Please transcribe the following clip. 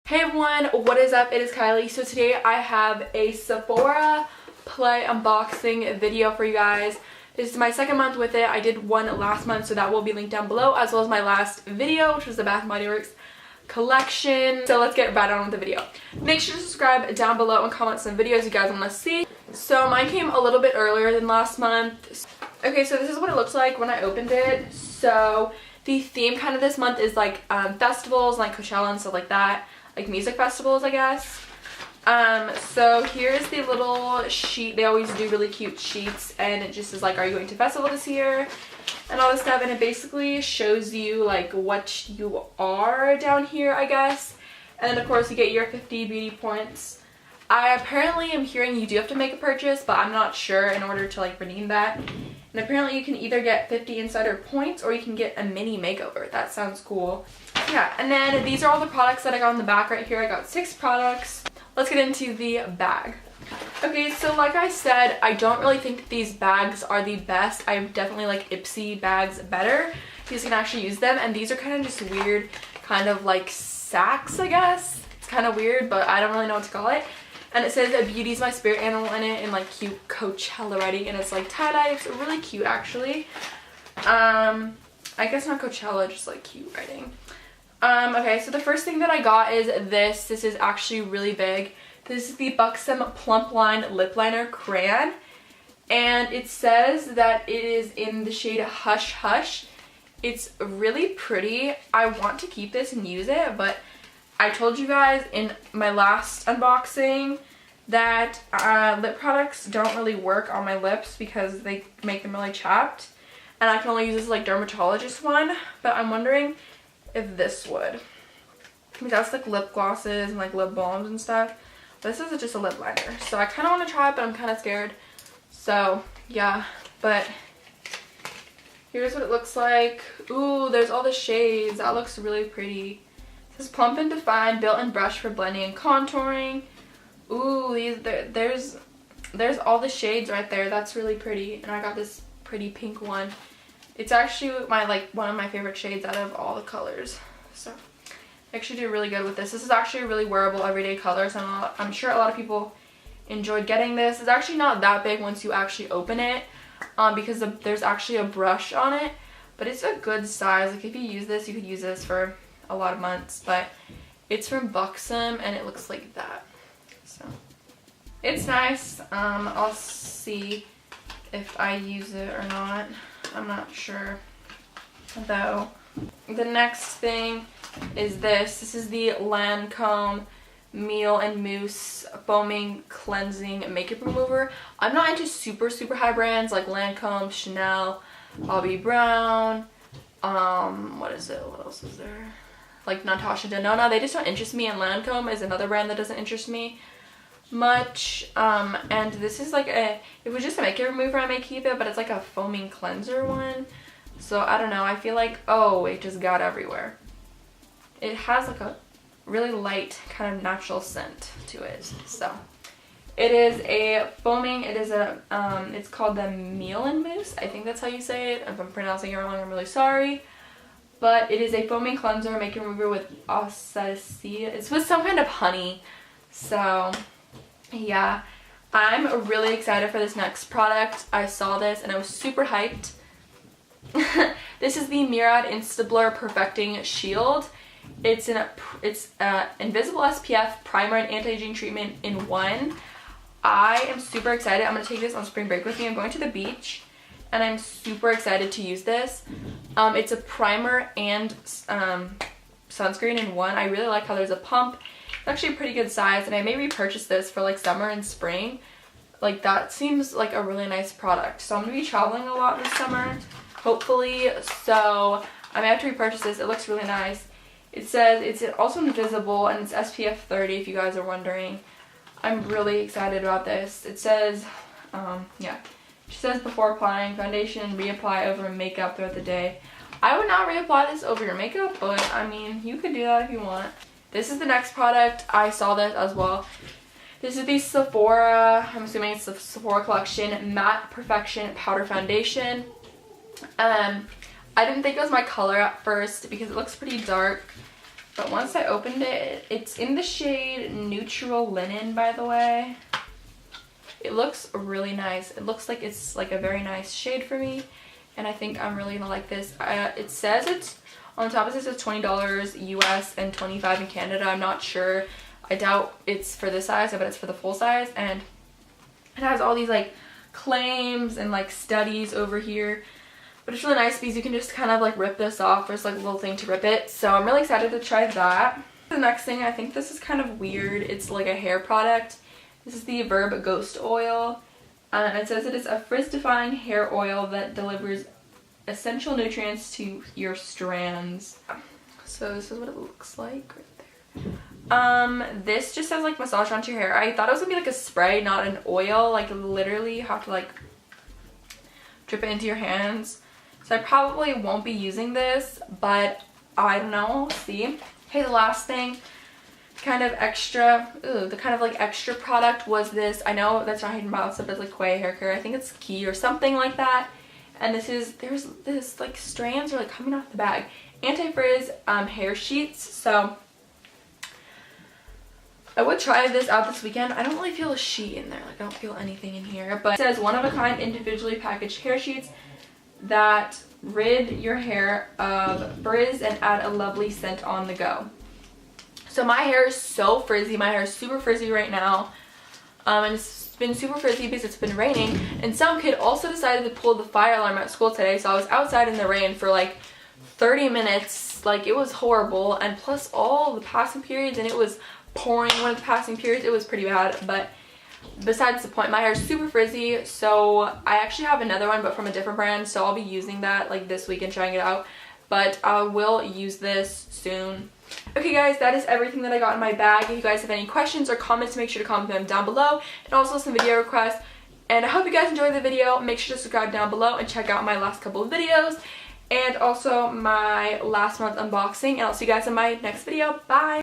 Hey everyone, what is up? It is Kylie. So today I have a Sephora Play unboxing video for you guys. This is my second month with it. I did one last month, so that will be linked down below, as well as my last video, which was the Bath & Body Works collection. So let's get right on with the video. Make sure to subscribe down below and comment some videos you guys want to see. So mine came a little bit earlier than last month. Okay, so this is what it looks like when I opened it. So the theme kind of this month is like festivals, like Coachella and stuff like that. Like music festivals, I guess. So here's the little sheet. They always do really cute sheets, and it just is like, are you going to festival this year? And all this stuff, and it basically shows you like what you are down here, I guess. And then of course you get your 50 beauty points. I apparently am hearing you do have to make a purchase, but I'm not sure in order to like redeem that. And apparently you can either get 50 insider points or you can get a mini makeover. That sounds cool. Yeah, and then these are all the products that I got in the back right here. I got 6 products. Let's get into the bag. Okay, so like I said, I don't really think that these bags are the best. I definitely like Ipsy bags better because you can actually use them. And these are kind of just weird, kind of like sacks, I guess. It's kind of weird, but I don't really know what to call it. And it says "Beauty's my spirit animal" in it in like cute Coachella writing, and it's like tie-dye. It's really cute actually. I guess not Coachella, just like cute writing. Okay, so the first thing that I got is this. This is actually really big. This is the Buxom Plump Line Lip Liner Crayon. And it says that it is in the shade Hush Hush. It's really pretty. I want to keep this and use it, but I told you guys in my last unboxing that lip products don't really work on my lips because they make them really chapped. And I can only use this like dermatologist one, but I'm wondering if this would. Because that's like lip glosses and like lip balms and stuff. This is just a lip liner. So I kind of want to try it, but I'm kind of scared. So yeah, but here's what it looks like. Ooh, there's all the shades. That looks really pretty. It says plump and defined, built-in brush for blending and contouring. Ooh, there's all the shades right there. That's really pretty. And I got this pretty pink one. It's actually one of my favorite shades out of all the colors. So I actually do really good with this. This is actually a really wearable everyday color. So I'm sure a lot of people enjoyed getting this. It's actually not that big once you actually open it, because there's actually a brush on it. But it's a good size. Like if you use this, you could use this for a lot of months. But it's from Buxom and it looks like that. So it's nice. I'll see if I use it or not. I'm not sure though. The next thing is this. This is the Lancome Meal and Mousse Foaming Cleansing Makeup Remover. I'm not into super high brands like Lancome, Chanel, Bobbi Brown. What is it? What else is there? Like Natasha Denona. They just don't interest me, and Lancome is another brand that doesn't interest me much. And this is like it was just a makeup remover, I may keep it, but it's like a foaming cleanser one. So I don't know, I feel like, oh, it just got everywhere. It has like a really light kind of natural scent to it. So it is a foaming, it is a it's called the Meal and Mousse. I think that's how you say it. If I'm pronouncing it wrong, I'm really sorry. But it is a foaming cleanser makeup remover with acecia. It's with some kind of honey. So yeah, I'm really excited for this next product. I saw this and I was super hyped. This is the Murad Instablur Perfecting Shield. It's invisible SPF primer and anti-aging treatment in one. I am super excited. I'm going to take this on spring break with me. I'm going to the beach and I'm super excited to use this. It's a primer and sunscreen in one. I really like how there's a pump. It's actually a pretty good size, and I may repurchase this for like summer and spring. Like that seems like a really nice product. So I'm going to be traveling a lot this summer, hopefully. So I may have to repurchase this. It looks really nice. It says it's also invisible and it's SPF 30 if you guys are wondering. I'm really excited about this. It says, yeah. It says before applying foundation, reapply over makeup throughout the day. I would not reapply this over your makeup, but I mean, you could do that if you want. This is the next product. I saw this as well. This is the Sephora, I'm assuming it's the Sephora collection, Matte Perfection Powder Foundation. I didn't think it was my color at first because it looks pretty dark. But once I opened it, it's in the shade Neutral Linen, by the way. It looks really nice. It looks like it's like a very nice shade for me, and I think I'm really gonna like this. It says it's on the top. It says it's $20 US and $25 in Canada. I'm not sure. I doubt it's for this size. I bet it's for the full size, and it has all these like claims and like studies over here. But it's really nice because you can just kind of like rip this off. There's like a little thing to rip it. So I'm really excited to try that. The next thing, I think this is kind of weird. It's like a hair product. This is the Verb Ghost Oil. And it says it is a frizz-defying hair oil that delivers essential nutrients to your strands. So this is what it looks like right there. This just says like massage onto your hair. I thought it was gonna be like a spray, not an oil. Like literally you have to like drip it into your hands. So I probably won't be using this, but I don't know, we'll see. Okay, the last thing, kind of extra, the kind of like extra product was this. I know that's not hidden about stuff, but it's like Quay hair care. I think it's Key or something like that. And this is, there's this like strands are like coming off the bag. Anti-frizz hair sheets. So I would try this out this weekend. I don't really feel a sheet in there. Like I don't feel anything in here. But it says one-of-a-kind individually packaged hair sheets that rid your hair of frizz and add a lovely scent on the go. So my hair is so frizzy. My hair is super frizzy right now. And it's been super frizzy because it's been raining. And some kid also decided to pull the fire alarm at school today. So I was outside in the rain for like 30 minutes. Like it was horrible. And plus all the passing periods, and it was pouring one of the passing periods. It was pretty bad. But besides the point, my hair is super frizzy. So I actually have another one, but from a different brand. So I'll be using that like this week and trying it out. But I will use this soon. Okay guys, that is everything that I got in my bag. If you guys have any questions or comments, make sure to comment them down below, and also some video requests. And I hope you guys enjoyed the video. Make sure to subscribe down below and check out my last couple of videos, and also my last month unboxing, and I'll see you guys in my next video. Bye!